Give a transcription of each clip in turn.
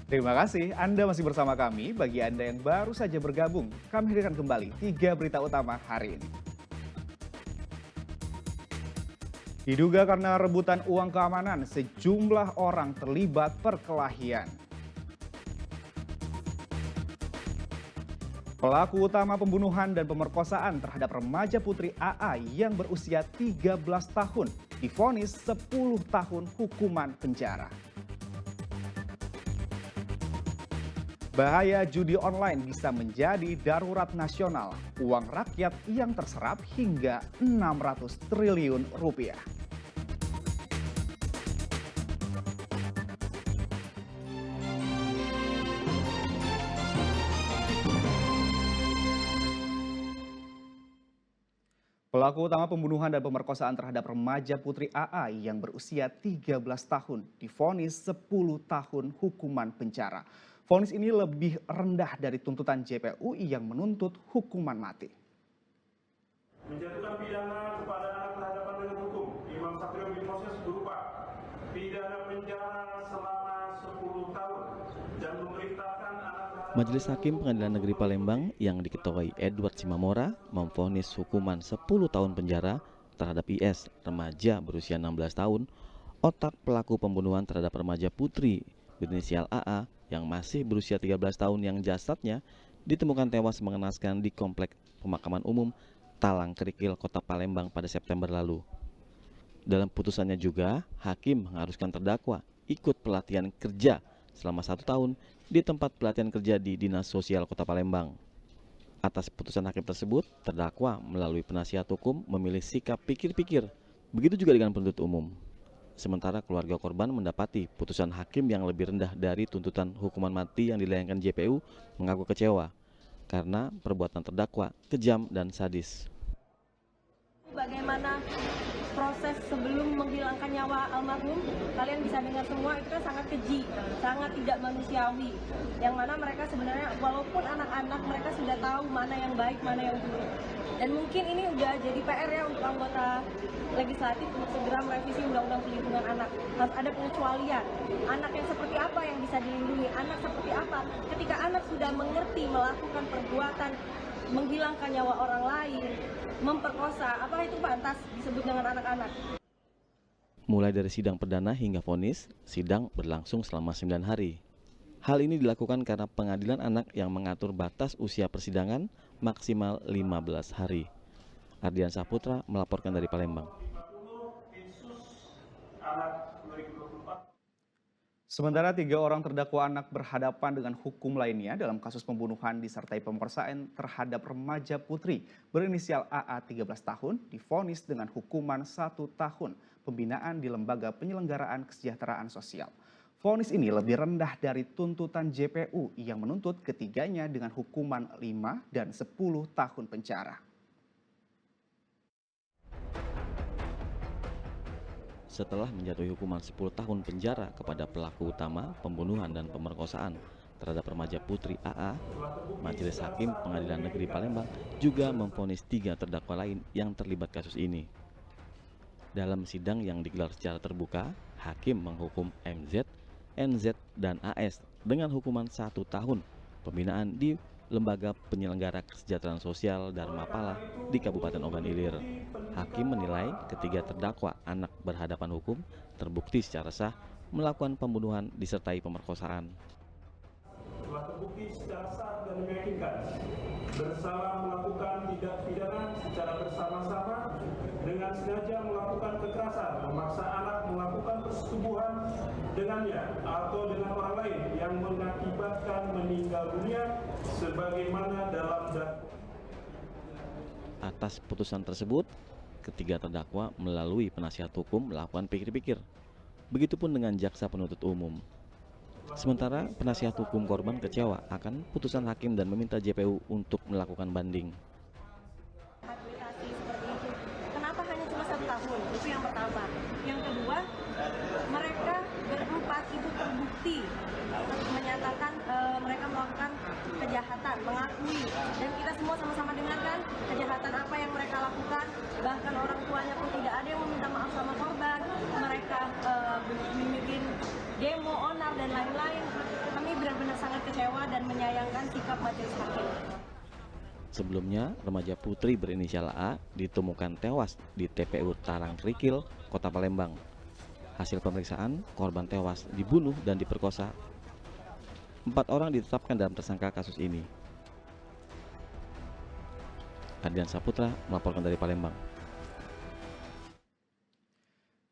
Terima kasih Anda masih bersama kami. Bagi Anda yang baru saja bergabung, kami hadirkan kembali 3 berita utama hari ini. Diduga karena rebutan uang keamanan, sejumlah orang terlibat perkelahian. Pelaku utama pembunuhan dan pemerkosaan terhadap remaja putri AA yang berusia 13 tahun divonis 10 tahun hukuman penjara. Bahaya judi online bisa menjadi darurat nasional. Uang rakyat yang terserap hingga 600 triliun rupiah. Pelaku utama pembunuhan dan pemerkosaan terhadap remaja putri AA yang berusia 13 tahun divonis 10 tahun hukuman penjara. Vonis ini lebih rendah dari tuntutan JPUI yang menuntut hukuman mati. Menjatuhkan pidana kepada anak berhadapan dengan hukum, Imam Sakril diproses berupa pidana penjara selama 10 tahun dan memerintahkan anak berhadapan. Majelis Hakim Pengadilan Negeri Palembang yang diketuai Edward Simamora memvonis hukuman 10 tahun penjara terhadap IS, remaja berusia 16 tahun, otak pelaku pembunuhan terhadap remaja putri berinisial AA yang masih berusia 13 tahun yang jasadnya ditemukan tewas mengenaskan di Komplek Pemakaman Umum Talang Kerikil, Kota Palembang pada September lalu. Dalam putusannya juga, hakim mengharuskan terdakwa ikut pelatihan kerja selama 1 tahun di tempat pelatihan kerja di Dinas Sosial Kota Palembang. Atas putusan hakim tersebut, terdakwa melalui penasihat hukum memilih sikap pikir-pikir. Begitu juga dengan penuntut umum. Sementara keluarga korban mendapati putusan hakim yang lebih rendah dari tuntutan hukuman mati yang dilayangkan JPU mengaku kecewa karena perbuatan terdakwa kejam dan sadis. Bagaimana proses sebelum menghilangkan nyawa almarhum, kalian bisa dengar semua itu kan sangat keji, sangat tidak manusiawi. Yang mana mereka sebenarnya walaupun anak-anak mereka sudah tahu mana yang baik, mana yang buruk. Dan mungkin ini udah jadi PR ya untuk anggota legislatif untuk segera merevisi Undang-Undang Perlindungan Anak. Harus ada pengecualian. Anak yang seperti apa yang bisa dilindungi, anak seperti apa. Ketika anak sudah mengerti melakukan perbuatan menghilangkan nyawa orang lain, memperkosa, apa itu pantas disebut dengan anak-anak? Mulai dari sidang perdana hingga vonis, sidang berlangsung selama 9 hari. Hal ini dilakukan karena pengadilan anak yang mengatur batas usia persidangan maksimal 15 hari. Ardian Saputra melaporkan dari Palembang. Sementara 3 orang terdakwa anak berhadapan dengan hukum lainnya dalam kasus pembunuhan disertai pemerkosaan terhadap remaja putri berinisial AA 13 tahun divonis dengan hukuman 1 tahun pembinaan di Lembaga Penyelenggaraan Kesejahteraan Sosial. Vonis ini lebih rendah dari tuntutan JPU yang menuntut ketiganya dengan hukuman 5 dan 10 tahun penjara. Setelah menjatuhi hukuman 10 tahun penjara kepada pelaku utama pembunuhan dan pemerkosaan terhadap remaja putri AA, Majelis Hakim Pengadilan Negeri Palembang juga memvonis 3 terdakwa lain yang terlibat kasus ini. Dalam sidang yang digelar secara terbuka, hakim menghukum MZ, NZ, dan AS dengan hukuman 1 tahun pembinaan di Lembaga Penyelenggara Kesejahteraan Sosial Dharma Pala di Kabupaten Ogan Ilir. Hakim menilai ketiga terdakwa anak berhadapan hukum terbukti secara sah melakukan pembunuhan disertai pemerkosaan. Telah terbukti secara sah dan meyakinkan bersalah melakukan tindak pidana secara bersama-sama dengan sengaja melakukan kekerasan, memaksa anak melakukan persetubuhan dengannya atau dengan orang lain yang mengakibatkan meninggal dunia sebagaimana dalam dakwaan. Atas putusan tersebut, ketiga terdakwa melalui penasihat hukum melakukan pikir-pikir. Begitupun dengan jaksa penuntut umum. Sementara penasihat hukum korban kecewa akan putusan hakim dan meminta JPU untuk melakukan banding. Habilitasi seperti itu. Kenapa hanya cuma 1 tahun? Itu yang pertama. Yang kedua, mereka berempat itu terbukti menyatakan mereka melakukan kejahatan, mengakui, dan kita semua sama-sama dengarkan kejahatan apa yang mereka lakukan. Bahkan orang tuanya pun tidak ada yang meminta maaf sama korban. Mereka bikin demo, onar, dan lain-lain. Kami kami benar-benar sangat kecewa dan menyayangkan sikap majelis hakim. Sebelumnya, remaja putri berinisial A ditemukan tewas di TPU Tarangkrikil, Kota Palembang. Hasil pemeriksaan, korban tewas dibunuh dan diperkosa. 4 orang ditetapkan dalam tersangka kasus ini. Ardian Saputra melaporkan dari Palembang.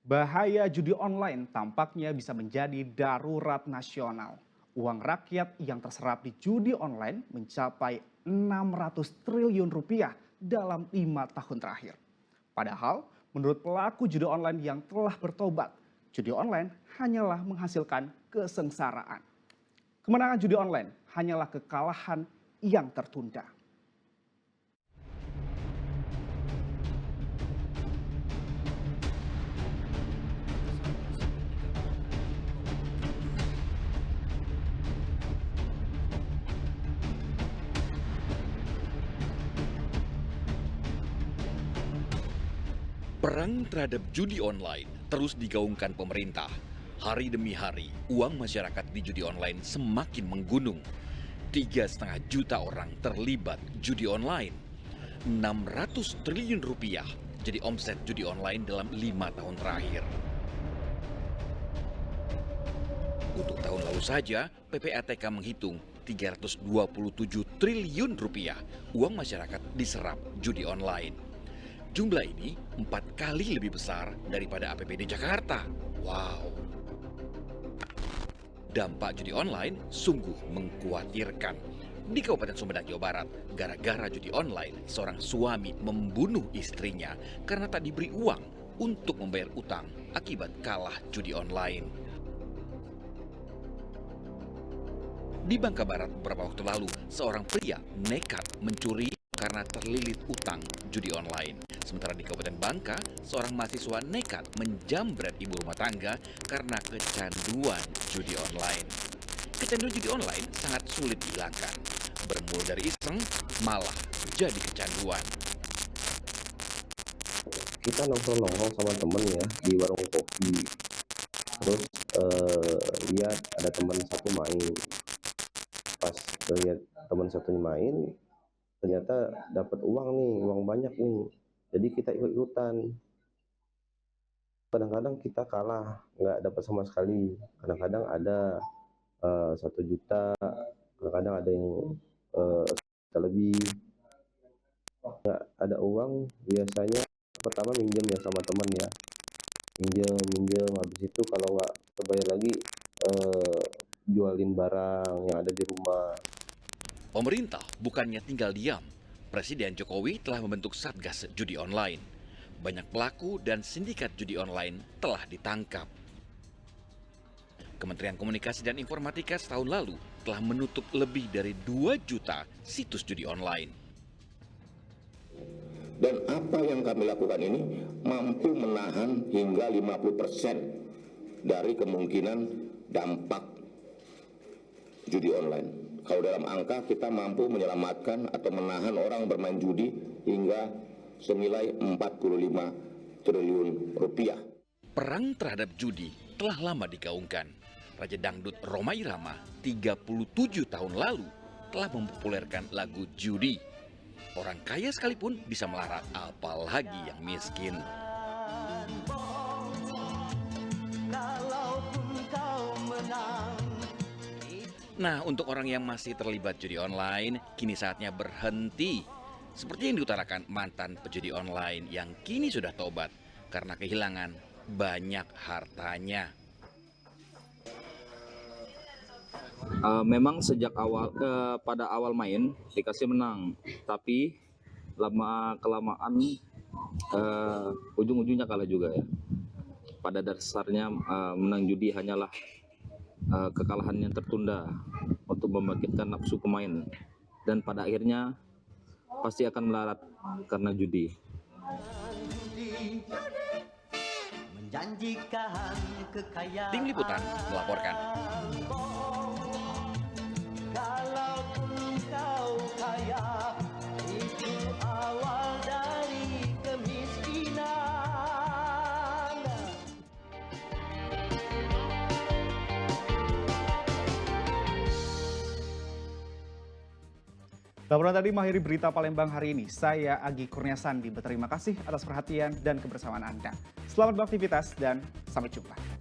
Bahaya judi online tampaknya bisa menjadi darurat nasional. Uang rakyat yang terserap di judi online mencapai 600 triliun rupiah dalam 5 tahun terakhir. Padahal, menurut pelaku judi online yang telah bertobat, judi online hanyalah menghasilkan kesengsaraan. Kemenangan judi online hanyalah kekalahan yang tertunda. Perang terhadap judi online terus digaungkan pemerintah. Hari demi hari, uang masyarakat di judi online semakin menggunung. 3,5 juta orang terlibat judi online. 600 triliun rupiah jadi omset judi online dalam 5 tahun terakhir. Untuk tahun lalu saja, PPATK menghitung 327 triliun rupiah uang masyarakat diserap judi online. Jumlah ini 4 kali lebih besar daripada APBD Jakarta. Wow. Dampak judi online sungguh mengkhawatirkan. Di Kabupaten Sumedang, Jawa Barat, gara-gara judi online, seorang suami membunuh istrinya karena tak diberi uang untuk membayar utang akibat kalah judi online. Di Bangka Barat beberapa waktu lalu, seorang pria nekat mencuri karena terlilit utang judi online. Sementara di Kabupaten Bangka, seorang mahasiswa nekat menjamret ibu rumah tangga karena kecanduan judi online. Kecanduan judi online sangat sulit dihilangkan. Bermula dari iseng, malah jadi kecanduan. Kita nongkrong sama temen ya di warung kopi. Terus lihat ada teman satu main. Pas lihat teman satunya main, ternyata dapat uang banyak nih. Jadi kita ikut-ikutan. Kadang-kadang kita kalah, nggak dapat sama sekali. Kadang-kadang ada 1 juta, kadang-kadang ada yang lebih. Nggak ada uang, biasanya pertama minjem ya sama teman ya. Minjem, habis itu kalau nggak terbayar lagi jualin barang yang ada di rumah. Pemerintah bukannya tinggal diam. Presiden Jokowi telah membentuk Satgas Judi Online. Banyak pelaku dan sindikat judi online telah ditangkap. Kementerian Komunikasi dan Informatika setahun lalu telah menutup lebih dari 2 juta situs judi online. Dan apa yang kami lakukan ini mampu menahan hingga 50% dari kemungkinan dampak judi online. Kalau dalam angka kita mampu menyelamatkan atau menahan orang bermain judi hingga senilai 45 triliun rupiah. Perang terhadap judi telah lama digaungkan. Raja Dangdut Rhoma Irama 37 tahun lalu telah mempopulerkan lagu judi. Orang kaya sekalipun bisa melarat, apalagi yang miskin. Nah, untuk orang yang masih terlibat judi online, kini saatnya berhenti. Seperti yang diutarakan mantan pejudi online yang kini sudah tobat karena kehilangan banyak hartanya. Memang sejak pada awal main dikasih menang, tapi lama-kelamaan ujung-ujungnya kalah juga ya. Pada dasarnya menang judi hanyalah kekalahan yang tertunda untuk membangkitkan nafsu pemain, dan pada akhirnya pasti akan melarat karena judi. Tim Liputan melaporkan. Laporan tadi mengakhiri berita Palembang hari ini. Saya Agi Kurniasandi berterima kasih atas perhatian dan kebersamaan Anda. Selamat beraktivitas dan sampai jumpa.